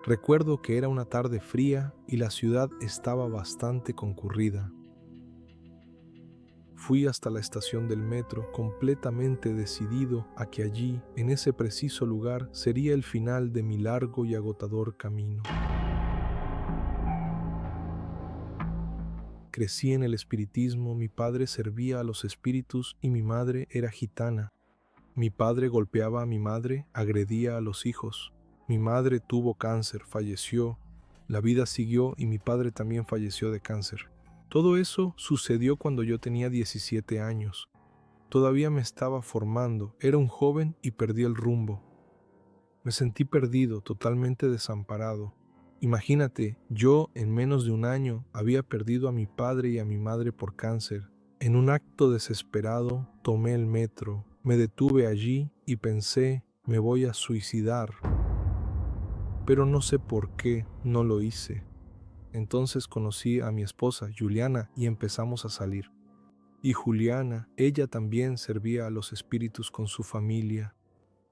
Recuerdo que era una tarde fría y la ciudad estaba bastante concurrida. Fui hasta la estación del metro completamente decidido a que allí, en ese preciso lugar, sería el final de mi largo y agotador camino. Crecí en el espiritismo, mi padre servía a los espíritus y mi madre era gitana. Mi padre golpeaba a mi madre, agredía a los hijos. Mi madre tuvo cáncer, falleció. La vida siguió y mi padre también falleció de cáncer. Todo eso sucedió cuando yo tenía 17 años. Todavía me estaba formando, era un joven y perdí el rumbo. Me sentí perdido, totalmente desamparado. Imagínate, yo en menos de un año había perdido a mi padre y a mi madre por cáncer. En un acto desesperado, tomé el metro, me detuve allí y pensé, me voy a suicidar. Pero no sé por qué no lo hice. Entonces conocí a mi esposa, Juliana, y empezamos a salir. Y Juliana, ella también servía a los espíritus con su familia.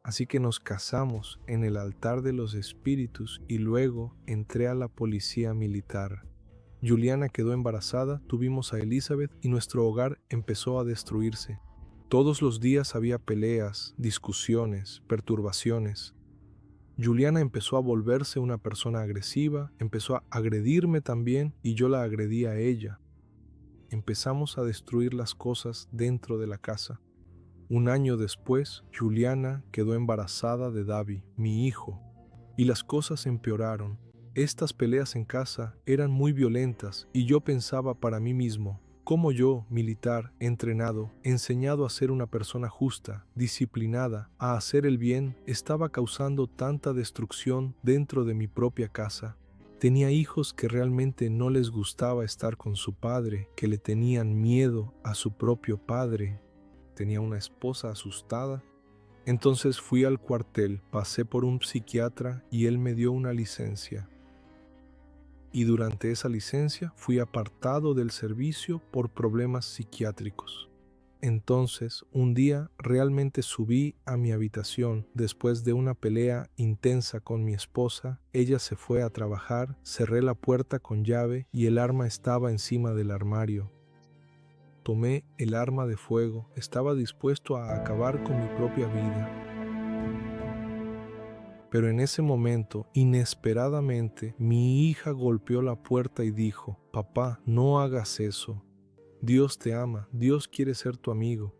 Así que nos casamos en el altar de los espíritus y luego entré a la policía militar. Juliana quedó embarazada, tuvimos a Elizabeth y nuestro hogar empezó a destruirse. Todos los días había peleas, discusiones, perturbaciones. Juliana empezó a volverse una persona agresiva, empezó a agredirme también y yo la agredí a ella. Empezamos a destruir las cosas dentro de la casa. Un año después, Juliana quedó embarazada de Davi, mi hijo, y las cosas empeoraron. Estas peleas en casa eran muy violentas y yo pensaba para mí mismo, cómo yo, militar, entrenado, enseñado a ser una persona justa, disciplinada, a hacer el bien, estaba causando tanta destrucción dentro de mi propia casa. Tenía hijos que realmente no les gustaba estar con su padre, que le tenían miedo a su propio padre. Tenía una esposa asustada. Entonces fui al cuartel, pasé por un psiquiatra y él me dio una licencia. Y durante esa licencia fui apartado del servicio por problemas psiquiátricos. Entonces, un día realmente subí a mi habitación después de una pelea intensa con mi esposa. Ella se fue a trabajar, cerré la puerta con llave y el arma estaba encima del armario. Tomé el arma de fuego, estaba dispuesto a acabar con mi propia vida. Pero en ese momento, inesperadamente, mi hija golpeó la puerta y dijo, «Papá, no hagas eso. Dios te ama, Dios quiere ser tu amigo».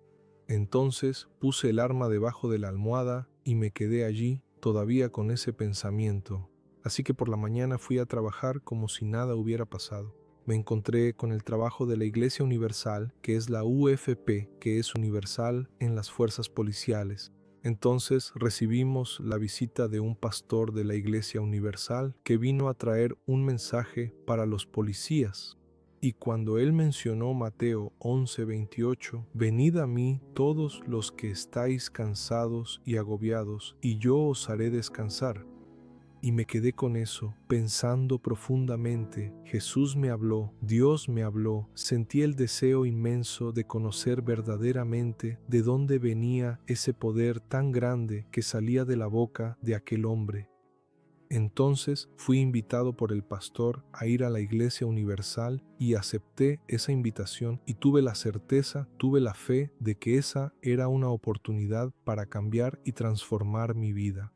Entonces puse el arma debajo de la almohada y me quedé allí, todavía con ese pensamiento. Así que por la mañana fui a trabajar como si nada hubiera pasado. Me encontré con el trabajo de la Iglesia Universal, que es la UFP, que es universal en las fuerzas policiales. Entonces recibimos la visita de un pastor de la Iglesia Universal que vino a traer un mensaje para los policías. Y cuando él mencionó Mateo 11:28, «Venid a mí todos los que estáis cansados y agobiados, y yo os haré descansar». Y me quedé con eso, pensando profundamente. Jesús me habló, Dios me habló, sentí el deseo inmenso de conocer verdaderamente de dónde venía ese poder tan grande que salía de la boca de aquel hombre. Entonces fui invitado por el pastor a ir a la Iglesia Universal y acepté esa invitación y tuve la certeza, tuve la fe de que esa era una oportunidad para cambiar y transformar mi vida.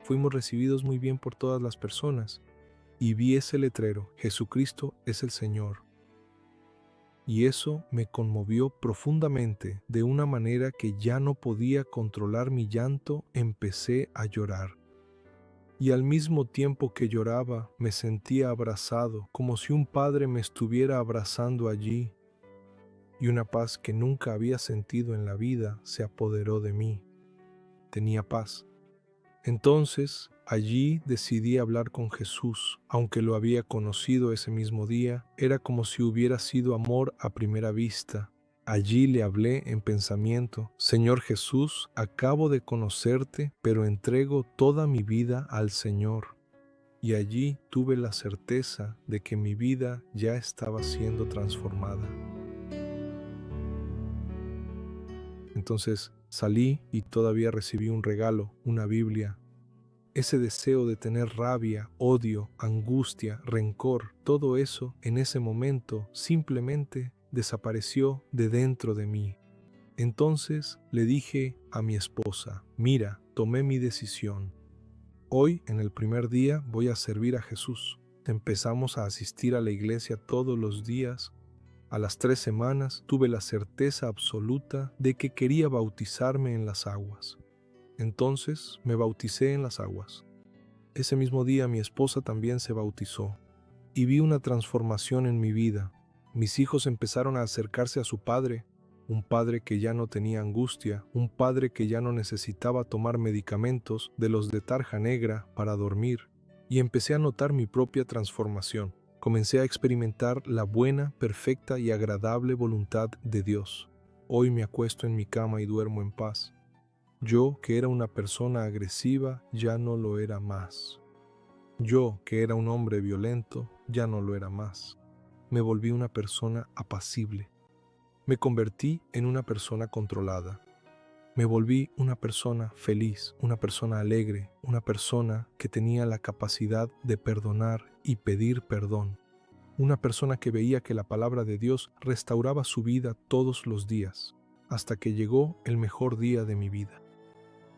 Fuimos recibidos muy bien por todas las personas y vi ese letrero, «Jesucristo es el Señor». Y eso me conmovió profundamente, de una manera que ya no podía controlar mi llanto, empecé a llorar. Y al mismo tiempo que lloraba, me sentía abrazado, como si un padre me estuviera abrazando allí. Y una paz que nunca había sentido en la vida se apoderó de mí. Tenía paz. Entonces, allí decidí hablar con Jesús. Aunque lo había conocido ese mismo día, era como si hubiera sido amor a primera vista. Allí le hablé en pensamiento, «Señor Jesús, acabo de conocerte, pero entrego toda mi vida al Señor». Y allí tuve la certeza de que mi vida ya estaba siendo transformada. Entonces, Salí y todavía recibí un regalo, una Biblia. Ese deseo de tener rabia, odio, angustia, rencor, todo eso en ese momento simplemente desapareció de dentro de mí. Entonces le dije a mi esposa: mira, tomé mi decisión. Hoy, en el primer día, voy a servir a Jesús. Empezamos a asistir a la iglesia todos los días. A las 3 semanas tuve la certeza absoluta de que quería bautizarme en las aguas. Entonces me bauticé en las aguas. Ese mismo día mi esposa también se bautizó y vi una transformación en mi vida. Mis hijos empezaron a acercarse a su padre, un padre que ya no tenía angustia, un padre que ya no necesitaba tomar medicamentos de los de tarja negra para dormir, y empecé a notar mi propia transformación. Comencé a experimentar la buena, perfecta y agradable voluntad de Dios. Hoy me acuesto en mi cama y duermo en paz. Yo, que era una persona agresiva, ya no lo era más. Yo, que era un hombre violento, ya no lo era más. Me volví una persona apacible. Me convertí en una persona controlada. Me volví una persona feliz, una persona alegre, una persona que tenía la capacidad de perdonar y pedir perdón. Una persona que veía que la palabra de Dios restauraba su vida todos los días, hasta que llegó el mejor día de mi vida.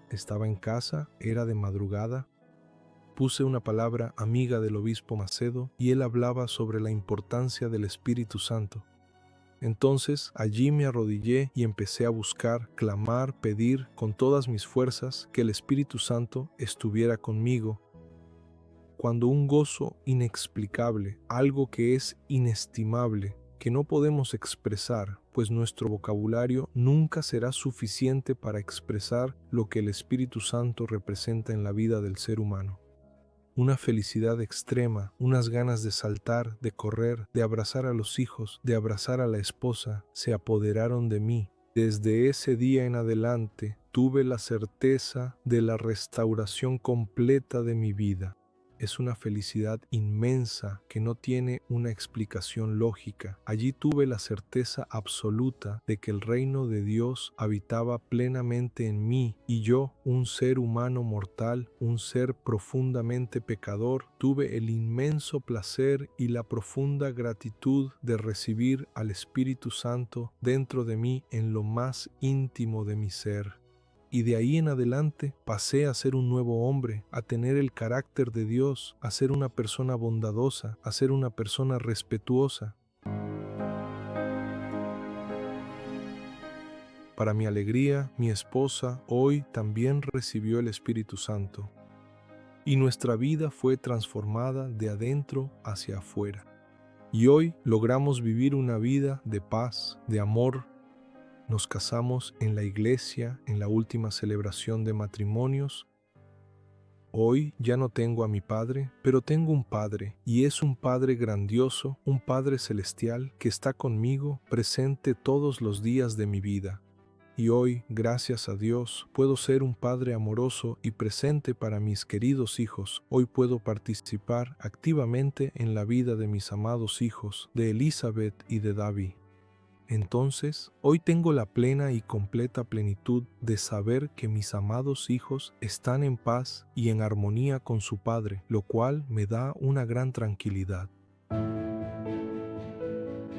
Estaba en casa, era de madrugada. Puse una palabra amiga del obispo Macedo y él hablaba sobre la importancia del Espíritu Santo. Entonces allí me arrodillé y empecé a buscar, clamar, pedir con todas mis fuerzas que el Espíritu Santo estuviera conmigo. Cuando un gozo inexplicable, algo que es inestimable, que no podemos expresar, pues nuestro vocabulario nunca será suficiente para expresar lo que el Espíritu Santo representa en la vida del ser humano. Una felicidad extrema, unas ganas de saltar, de correr, de abrazar a los hijos, de abrazar a la esposa, se apoderaron de mí. Desde ese día en adelante tuve la certeza de la restauración completa de mi vida. Es una felicidad inmensa que no tiene una explicación lógica. Allí tuve la certeza absoluta de que el reino de Dios habitaba plenamente en mí y yo, un ser humano mortal, un ser profundamente pecador, tuve el inmenso placer y la profunda gratitud de recibir al Espíritu Santo dentro de mí en lo más íntimo de mi ser. Y de ahí en adelante pasé a ser un nuevo hombre, a tener el carácter de Dios, a ser una persona bondadosa, a ser una persona respetuosa. Para mi alegría, mi esposa hoy también recibió el Espíritu Santo. Y nuestra vida fue transformada de adentro hacia afuera. Y hoy logramos vivir una vida de paz, de amor. Nos casamos en la iglesia, en la última celebración de matrimonios. Hoy ya no tengo a mi padre, pero tengo un padre, y es un padre grandioso, un padre celestial que está conmigo, presente todos los días de mi vida. Y hoy, gracias a Dios, puedo ser un padre amoroso y presente para mis queridos hijos. Hoy puedo participar activamente en la vida de mis amados hijos, de Elizabeth y de David. Entonces, hoy tengo la plena y completa plenitud de saber que mis amados hijos están en paz y en armonía con su Padre, lo cual me da una gran tranquilidad.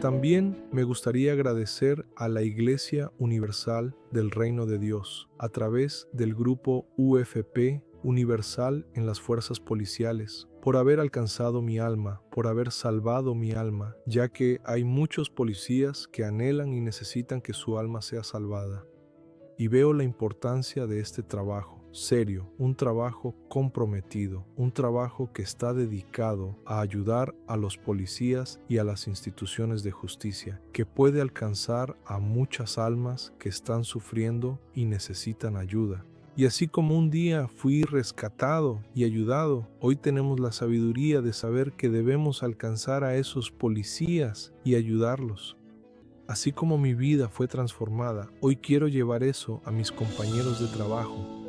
También me gustaría agradecer a la Iglesia Universal del Reino de Dios, a través del grupo UFP Universal en las Fuerzas Policiales, por haber alcanzado mi alma, por haber salvado mi alma, ya que hay muchos policías que anhelan y necesitan que su alma sea salvada. Y veo la importancia de este trabajo, serio, un trabajo comprometido, un trabajo que está dedicado a ayudar a los policías y a las instituciones de justicia, que puede alcanzar a muchas almas que están sufriendo y necesitan ayuda. Y así como un día fui rescatado y ayudado, hoy tenemos la sabiduría de saber que debemos alcanzar a esos policías y ayudarlos. Así como mi vida fue transformada, hoy quiero llevar eso a mis compañeros de trabajo,